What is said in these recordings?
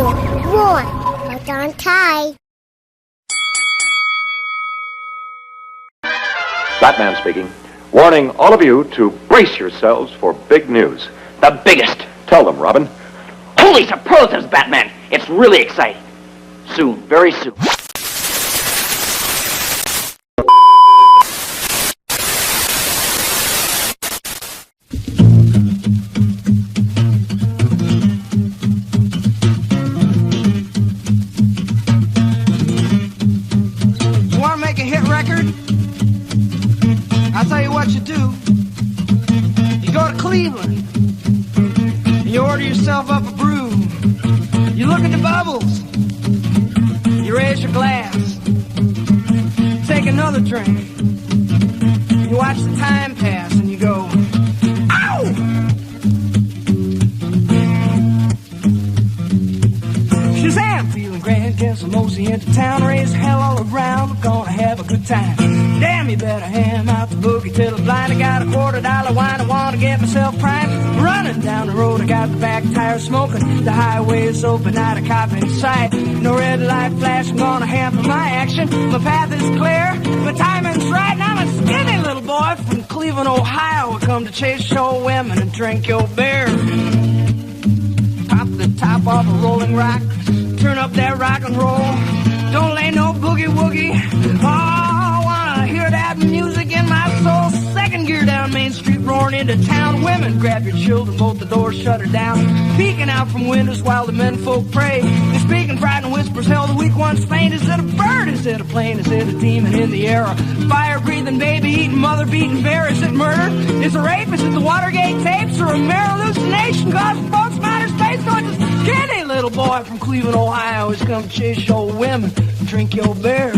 1. Hold on tight. Batman speaking. Warning all of you to brace yourselves for big news. The biggest. Tell them, Robin. Holy superlatives, Batman. It's really exciting. Soon, very soon. You want to make a hit record? I'll tell you what you do. You go to Cleveland. You order yourself up a brew. You look at the bubbles. You raise your glass. Take another drink. You watch the time pass and you go, ow! Shazam! Feeling grand, get some mosey into town. Raise hell all around, we're gonna have a good time. Damn, you better ham out the boogie till I'm blind. I got a $quarter wine, I wanna get myself primed. Running down the road, I got the back tire smoking. The highway is open, not a cop in sight. No red light flash, I'm gonna hamper my action. My path is clear, my timing's right. And I'm a skinny little boy from Cleveland, Ohio. I come to chase show women and drink your beer. Pop the top off a rolling rock, turn up that rock and roll. Don't lay no boogie woogie. Oh, I wanna hear that music in my soul. Second gear down Main Street, roaring into town. Women, grab your children, both the doors shut her down. Peeking out from windows while the men folk pray. They're speaking frightened whispers, hell, the weak ones faint. Is it a bird? Is it a plane? Is it a demon in the air? A fire-breathing, baby-eating, mother-beating bear? Is it murder? Is it rape? Is it the Watergate tapes? Or a mere hallucination? Cause folks from outer space, so it's a skinny little boy from Cleveland, Ohio. He's come to chase your women and drink your beer.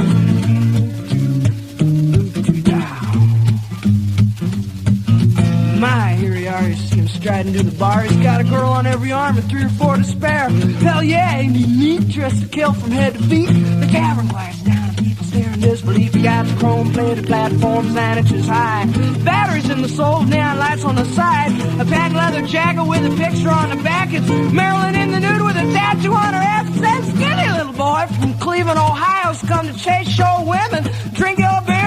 My, here he are, you see him striding to the bar. He's got a girl on every arm and 3 or 4 to spare. Hell yeah, ain't he neat, dressed to kill from head to feet. The tavern quiets down and people stare in disbelief. He got the chrome-plated platforms 9 inches high. Batteries in the soles, neon lights on the side. A patent leather jacket with a picture on the back. It's Marilyn in the nude with a tattoo on her ass. That skinny little boy from Cleveland, Ohio's come to chase show women, drink your beer.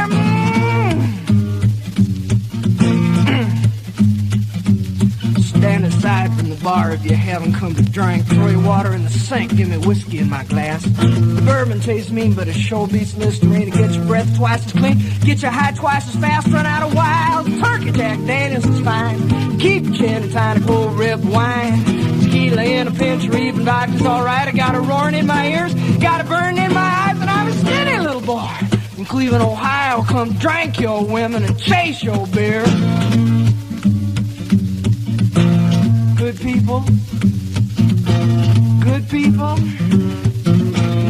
Stand aside from the bar if you haven't come to drink. Throw your water in the sink, give me whiskey in my glass. The bourbon tastes mean, but it sure beats Listerine. To get your breath twice as clean, get your high twice as fast, run out of wild turkey. Jack Daniels is fine. Keep your chin and tiny cold rib wine. Tequila in a pinch or even vodka's alright. I got a roaring in my ears, got a burning in my eyes, and I'm a skinny little boy from Cleveland, Ohio. Come drink your women and chase your beer. Good people, good people.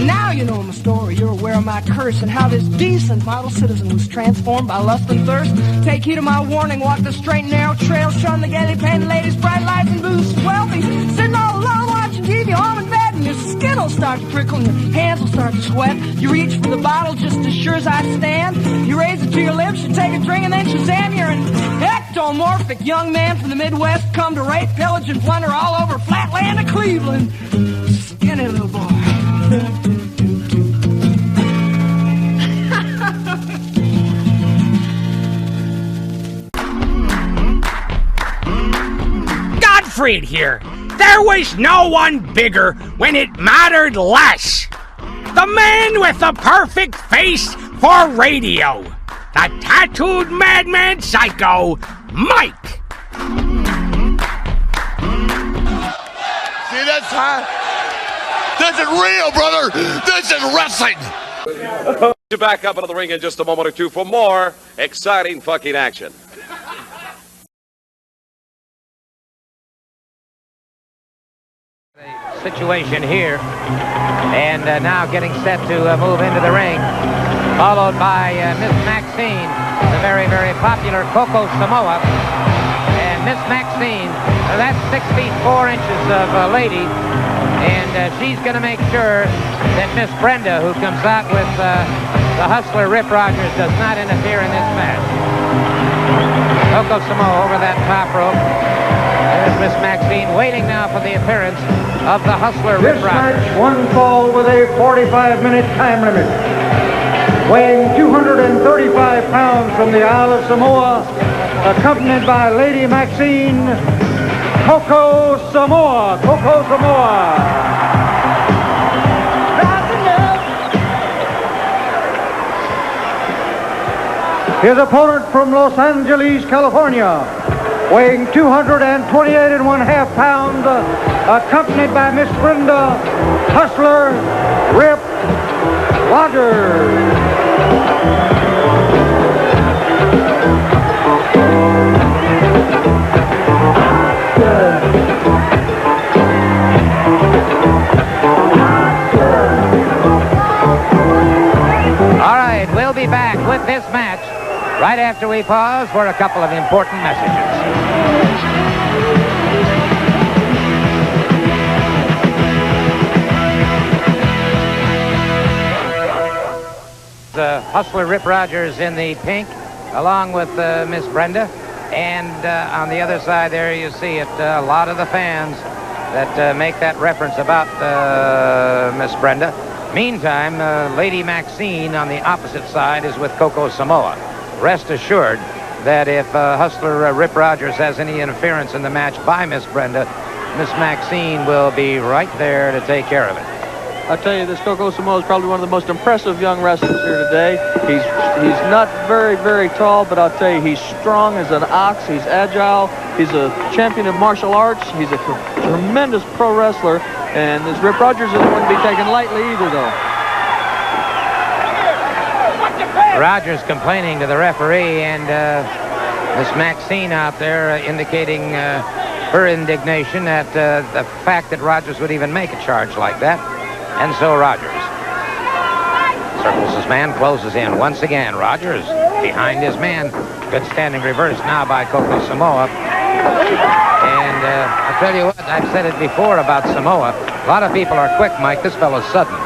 Now you know my story, you're aware of my curse and how this decent model citizen was transformed by lust and thirst. Take heed of my warning, walk the straight and narrow trail, shun the gaily painted ladies, bright lights and booze. Wealthy, sitting all alone watching TV, home in bed, and your skin will start to prickle and your hands will start to sweat. You reach for the bottle just as sure as I stand. You raise it to your lips, you take a drink, and then Shazam, you're an ectomorphic young man from the Midwest, come to rape, pillage, and plunder all over flatland of Cleveland. Skinny little boy. Godfried here. There was no one bigger when it mattered less. The man with the perfect face for radio. The tattooed madman psycho, Mike. See, that's high. This is real, brother. This is wrestling. To back up into the ring in just a moment or two for more exciting fucking action. Situation here, and now getting set to move into the ring, followed by Miss Maxine, the very, very popular KoKo Samoa. And Miss Maxine, that's 6 feet 4 inches of a lady, and she's going to make sure that Miss Brenda, who comes out with the hustler Rip Rogers, does not interfere in this match. KoKo Samoa over that top rope. There's Miss Maxine waiting now for the appearance of the Hustler Rip This Rogers. match, one fall with a 45-minute time limit. Weighing 235 pounds from the Isle of Samoa, accompanied by Lady Maxine, KoKo Samoa. KoKo Samoa. His opponent from Los Angeles, California, weighing 228.5 pounds, accompanied by Miss Brenda Hustler Rip Rogers. All right, we'll be back with this match right after we pause for a couple of important messages. Hustler Rip Rogers in the pink, along with Miss Brenda. And on the other side there, you see it, a lot of the fans that make that reference about Miss Brenda. Meantime, Lady Maxine on the opposite side is with KoKo Samoa. Rest assured that if Hustler Rip Rogers has any interference in the match by Miss Brenda, Miss Maxine will be right there to take care of it. I tell you, this KoKo Samoa is probably one of the most impressive young wrestlers here today. He's not very, very tall, but I'll tell you, he's strong as an ox. He's agile. He's a champion of martial arts. He's a tremendous pro wrestler. And this Rip Rogers isn't going to be taken lightly either, though. Rogers complaining to the referee, and Miss Maxine out there indicating her indignation at the fact that Rogers would even make a charge like that. And so Rogers circles his man, closes in. Once again, Rogers behind his man. Good standing reverse now by KoKo Samoa. And I'll tell you what, I've said it before about Samoa. A lot of people are quick, Mike. This fellow's sudden.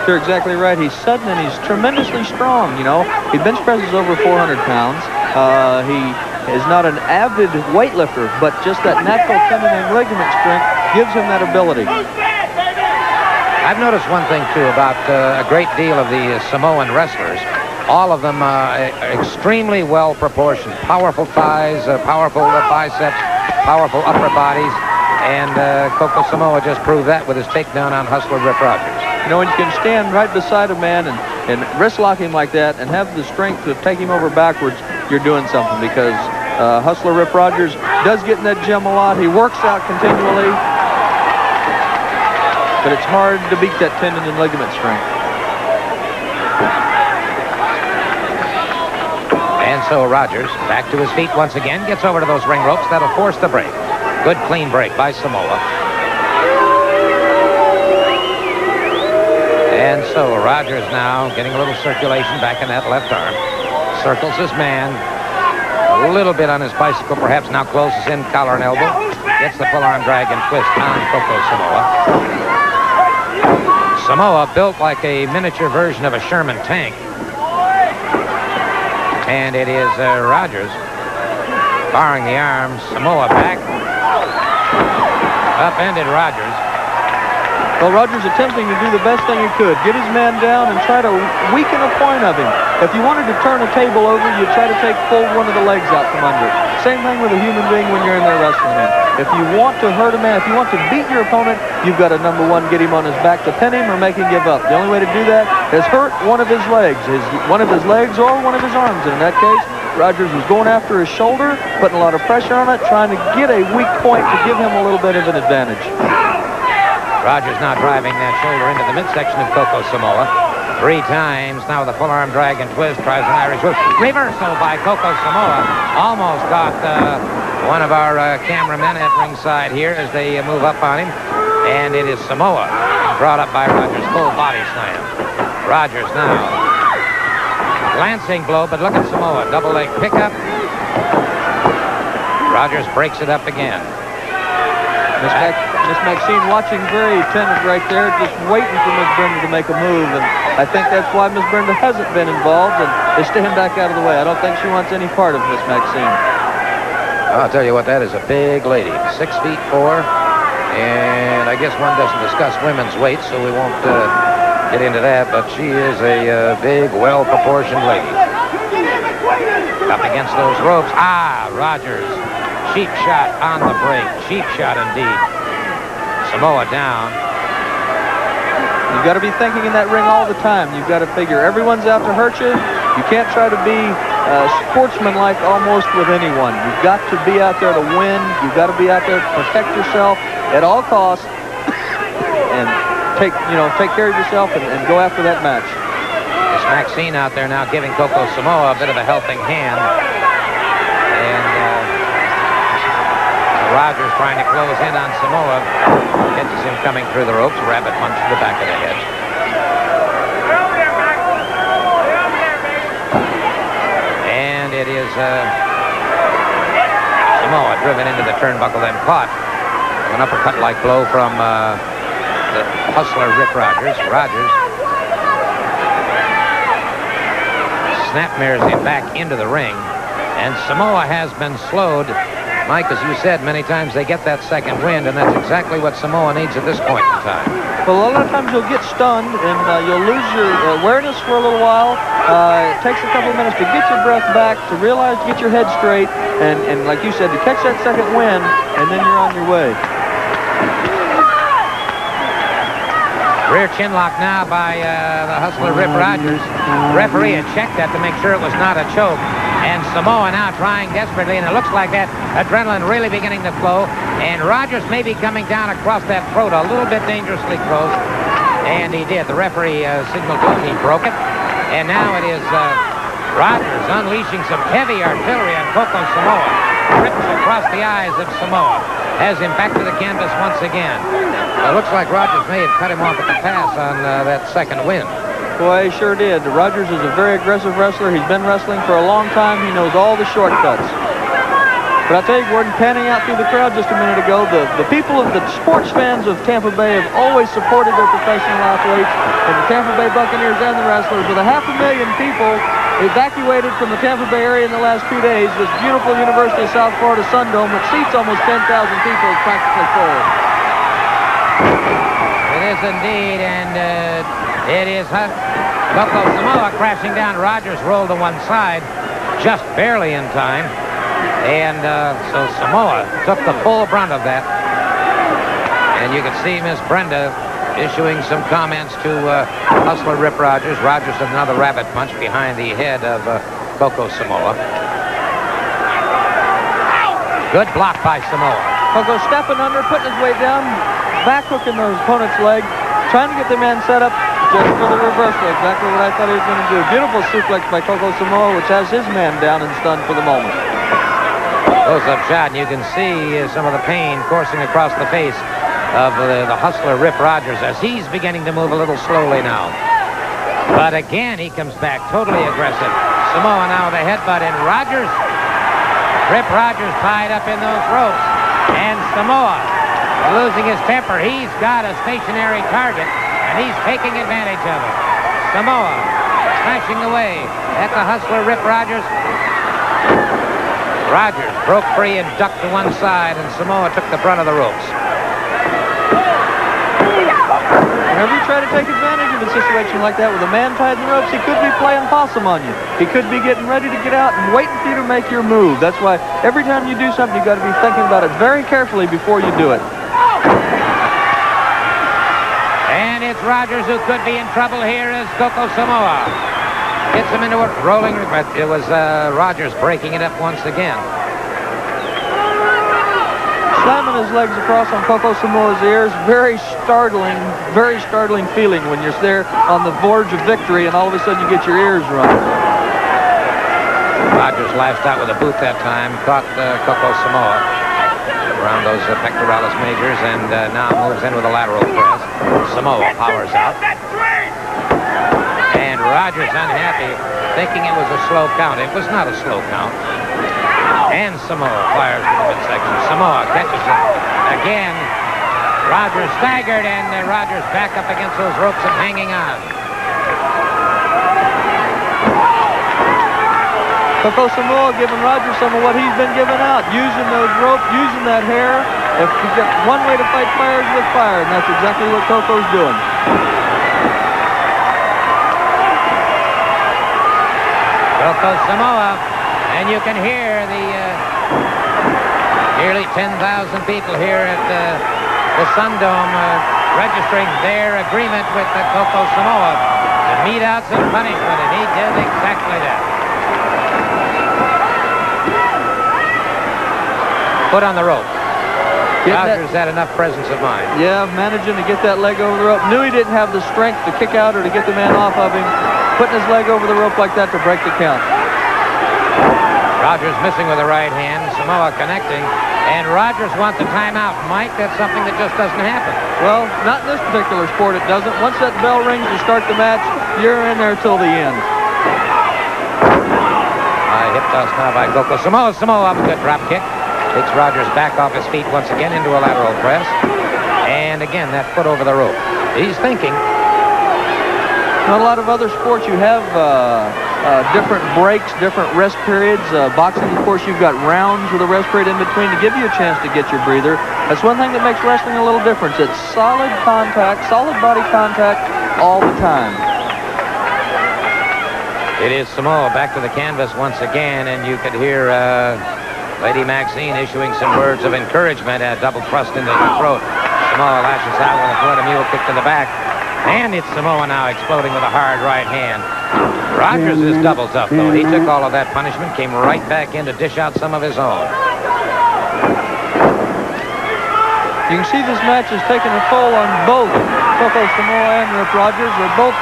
You're exactly right. He's sudden and he's tremendously strong, you know. He bench presses over 400 pounds. He is not an avid weightlifter, but just that natural tendon and ligament strength gives him that ability. I've noticed one thing, too, about a great deal of the Samoan wrestlers. All of them extremely well-proportioned. Powerful thighs, powerful biceps, powerful upper bodies. And KoKo Samoa just proved that with his takedown on Hustler Rip Rogers. You know, when you can stand right beside a man and wrist lock him like that and have the strength to take him over backwards, you're doing something, because Hustler Rip Rogers does get in that gym a lot. He works out continually. But it's hard to beat that tendon and ligament strength. And so Rogers, back to his feet once again, gets over to those ring ropes. That'll force the break. Good clean break by Samoa. And so Rogers now getting a little circulation back in that left arm. Circles his man. A little bit on his bicycle, perhaps now closes in collar and elbow. Gets the full arm drag and twist on KoKo Samoa. Samoa built like a miniature version of a Sherman tank. And it is Rogers barring the arms. Samoa back. Upended Rogers. Well, Rogers attempting to do the best thing he could. Get his man down and try to weaken a point of him. If you wanted to turn a table over, you'd try to pull one of the legs out from under it. Same thing with a human being when you're in there wrestling him. If you want to hurt a man, if you want to beat your opponent, you've got to, number one, get him on his back to pin him or make him give up. The only way to do that is hurt one of his legs, one of his legs or one of his arms. And in that case, Rogers was going after his shoulder, putting a lot of pressure on it, trying to get a weak point to give him a little bit of an advantage. Rogers now driving that shoulder into the midsection of KoKo Samoa. 3 times. Now with a full arm drag and twist. Tries an Irish whip. Reversal by KoKo Samoa. Almost got one of our cameramen at ringside here as they move up on him. And it is Samoa brought up by Rogers. Full body slam. Rogers now. Glancing blow, but look at Samoa. Double leg pickup. Rogers breaks it up again. Miss Maxine watching very attentive right there, just waiting for Miss Brenda to make a move. And I think that's why Miss Brenda hasn't been involved, and is staying back out of the way. I don't think she wants any part of Miss Maxine. I'll tell you what, that is a big lady. 6'4", and I guess one doesn't discuss women's weight, so we won't get into that, but she is a big, well-proportioned lady. Up against those ropes. Ah, Rogers. Cheap shot on the break. Cheap shot indeed. Samoa down. You've got to be thinking in that ring all the time. You've got to figure everyone's out to hurt you. You can't try to be sportsmanlike almost with anyone. You've got to be out there to win. You've got to be out there to protect yourself at all costs and take care of yourself and go after that match. Miss Maxine out there now giving KoKo Samoa a bit of a helping hand. And Rogers trying to close in on Samoa. Catches him coming through the ropes. Rabbit punch to the back of the head. And it is Samoa driven into the turnbuckle, then caught. An uppercut-like blow from the hustler Rip Rogers. Rogers snapmares him back into the ring. And Samoa has been slowed. Mike, as you said many times, they get that second wind, and that's exactly what Samoa needs at this point in time. Well, a lot of times you'll get stunned, and you'll lose your awareness for a little while. It takes a couple of minutes to get your breath back, to realize, to get your head straight, and like you said, to catch that second wind, and then you're on your way. Rear chinlock now by the hustler Rip Rogers. Referee had checked that to make sure it was not a choke. And Samoa now trying desperately, and it looks like that adrenaline really beginning to flow. And Rogers may be coming down across that throat a little bit dangerously close. And he did. The referee signaled to him. He broke it. And now it is Rogers unleashing some heavy artillery on KoKo Samoa. Rips across the eyes of Samoa. Has him back to the canvas once again. It looks like Rogers may have cut him off at the pass on that second win. Boy, he sure did. Rogers is a very aggressive wrestler. He's been wrestling for a long time. He knows all the shortcuts. But I'll tell you, Gordon, panning out through the crowd just a minute ago, the people of the sports fans of Tampa Bay have always supported their professional athletes, and the Tampa Bay Buccaneers and the wrestlers, with 500,000 people evacuated from the Tampa Bay area in the last 2 days. This beautiful University of South Florida Sun Dome that seats almost 10,000 people is practically full. It is indeed, and it is KoKo Samoa crashing down. Rogers rolled to one side, just barely in time. And so Samoa took the full brunt of that. And you can see Miss Brenda issuing some comments to hustler Rip Rogers. Rogers with another rabbit punch behind the head of KoKo Samoa. Good block by Samoa. KoKo stepping under, putting his weight down, back hooking the opponent's leg, trying to get the man set up just for the reversal. Exactly what I thought he was going to do. Beautiful suplex by KoKo Samoa, which has his man down and stunned for the moment. Close-up shot, and you can see some of the pain coursing across the face of the hustler Rip Rogers as he's beginning to move a little slowly now. But again, he comes back totally aggressive. Samoa now with a headbutt, and Rogers, Rip Rogers tied up in those ropes. And Samoa losing his temper. He's got a stationary target, and he's taking advantage of it. Samoa smashing away at the hustler Rip Rogers. Rogers broke free and ducked to one side, and Samoa took the brunt of the ropes. Whenever you try to take advantage of a situation like that with a man tied in the ropes, he could be playing possum on you. He could be getting ready to get out and waiting for you to make your move. That's why every time you do something, you've got to be thinking about it very carefully before you do it. And it's Rogers who could be in trouble here as KoKo Samoa gets him into it, rolling, but it was Rogers breaking it up once again. Slamming his legs across on KoKo Samoa's ears. Very startling feeling when you're there on the verge of victory and all of a sudden you get your ears rung. Rogers lashed out with a boot that time, caught KoKo Samoa around those pectoralis majors, and now moves in with a lateral press. Samoa powers out. And Rogers unhappy, thinking it was a slow count. It was not a slow count. And Samoa fires from the midsection. Samoa catches him again. Rogers staggered, and Rogers back up against those ropes and hanging on. KoKo Samoa giving Rogers some of what he's been giving out, using those ropes, using that hair. If you get one way to fight fire is with fire, and that's exactly what KoKo's doing. KoKo Samoa, and you can hear the nearly 10,000 people here at the Sun Dome registering their agreement with KoKo Samoa to mete out some punishment, and he did exactly that. Foot on the rope. Rogers had enough presence of mind. Yeah, managing to get that leg over the rope. Knew he didn't have the strength to kick out or to get the man off of him. Putting his leg over the rope like that to break the count. Rogers missing with the right hand. Samoa connecting. And Rogers wants a timeout. Mike, that's something that just doesn't happen. Well, not in this particular sport, it doesn't. Once that bell rings to start the match, you're in there till the end. Hip toss now by KoKo Samoa. Samoa up a good drop kick. Takes Rogers back off his feet once again into a lateral press. And again, that foot over the rope. He's thinking. In a lot of other sports, you have different breaks, different rest periods. Boxing, of course, you've got rounds with a rest period in between to give you a chance to get your breather. That's one thing that makes wrestling a little different. It's solid contact, solid body contact all the time. It is Samoa back to the canvas once again, and you could hear Lady Maxine issuing some words of encouragement, a double thrust into the throat. Samoa lashes out with a foot, a mule kick to the back. And it's Samoa now exploding with a hard right hand. Rogers is doubles up, though. He took all of that punishment, came right back in to dish out some of his own. You can see this match is taking a toll on both KoKo Samoa and Rip Rogers. They're both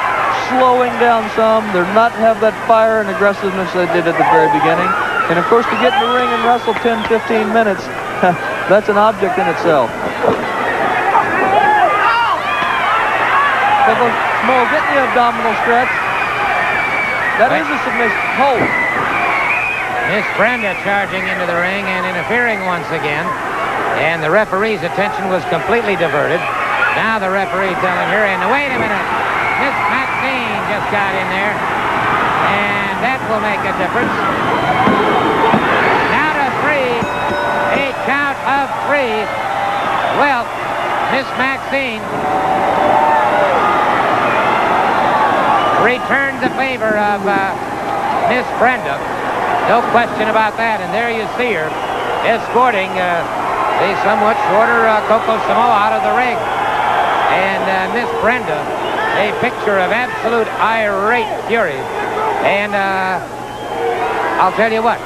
slowing down some. They're not have that fire and aggressiveness they did at the very beginning. And, of course, to get in the ring and wrestle 10, 15 minutes, that's an object in itself. KoKo Samoa getting the abdominal stretch. That is a submission. Hold. Miss Brenda charging into the ring and interfering once again. And the referee's attention was completely diverted. Now the referee telling her, and wait a minute, Miss Maxine just got in there. And that will make a difference. Now to three. A count of three. Well, Miss Maxine returned the favor of Miss Brenda. No question about that. And there you see her escorting the somewhat shorter KoKo Samoa out of the ring. And Miss Brenda, a picture of absolute irate fury. And I'll tell you what,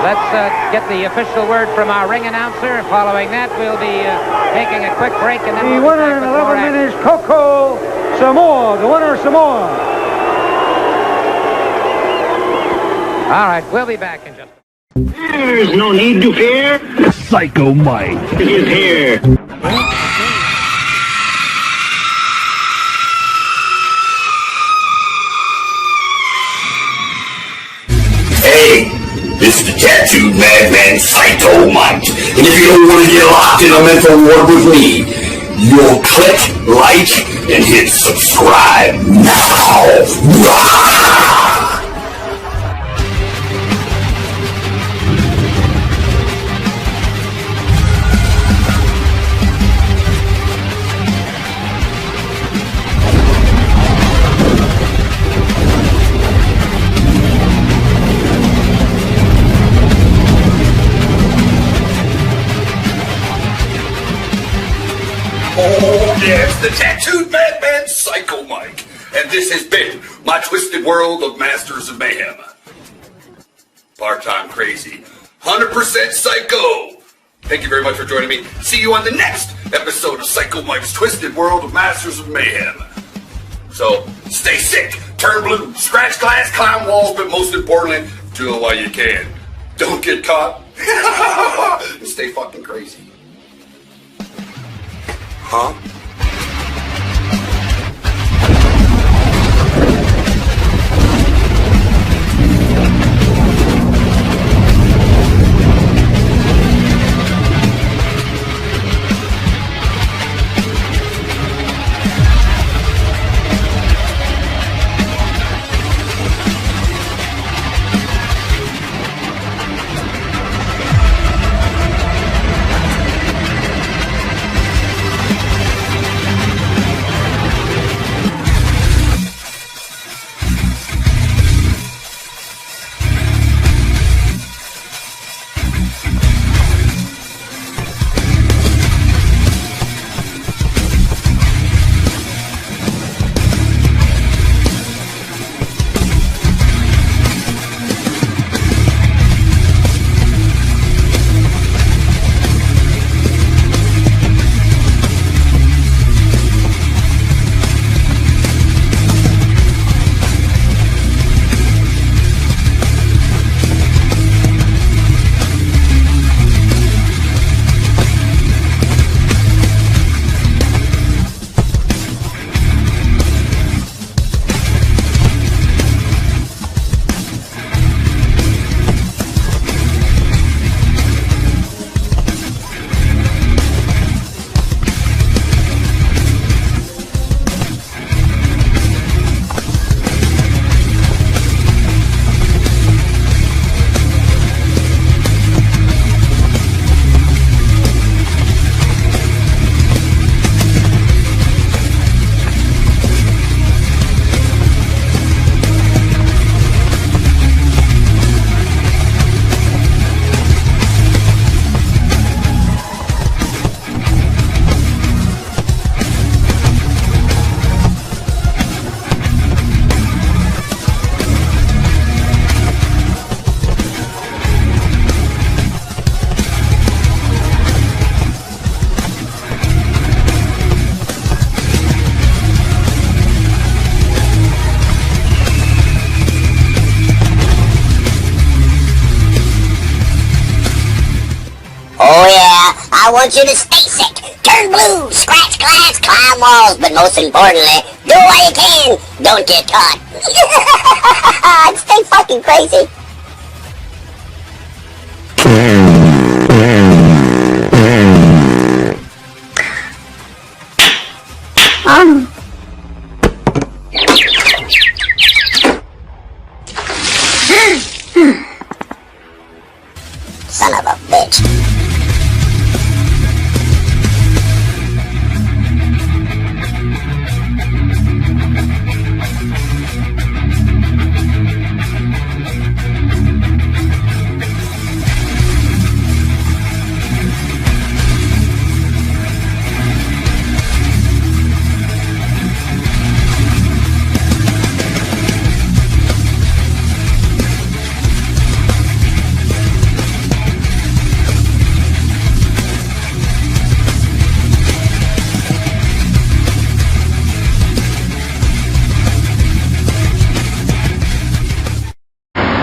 let's get the official word from our ring announcer. Following that, we'll be taking a quick break. And then The winner in 11 minutes, KoKo Samoa. The winner, Samoa. All right, we'll be back in just a minute. There's no need to fear. Psycho Mike is here. Hey, this is the tattooed madman Psycho Mike. And if you don't want to get locked in a mental ward with me, you'll click like and hit subscribe now. Oh, yes, the tattooed madman Psycho Mike. And this has been my twisted world of Masters of Mayhem. Part-time crazy, 100% psycho. Thank you very much for joining me. See you on the next episode of Psycho Mike's Twisted World of Masters of Mayhem. So, stay sick, turn blue, scratch glass, climb walls, but most importantly, do it while you can. Don't get caught. And stay fucking crazy. Huh? I want you to stay sick, turn blue, scratch glass, climb walls, but most importantly, do what you can. Don't get caught. Stay fucking crazy. Son of a bitch.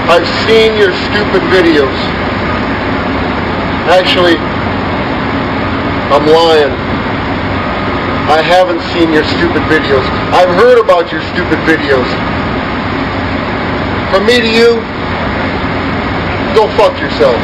I've seen your stupid videos. Actually, I'm lying. I haven't seen your stupid videos. I've heard about your stupid videos. From me to you, go fuck yourself.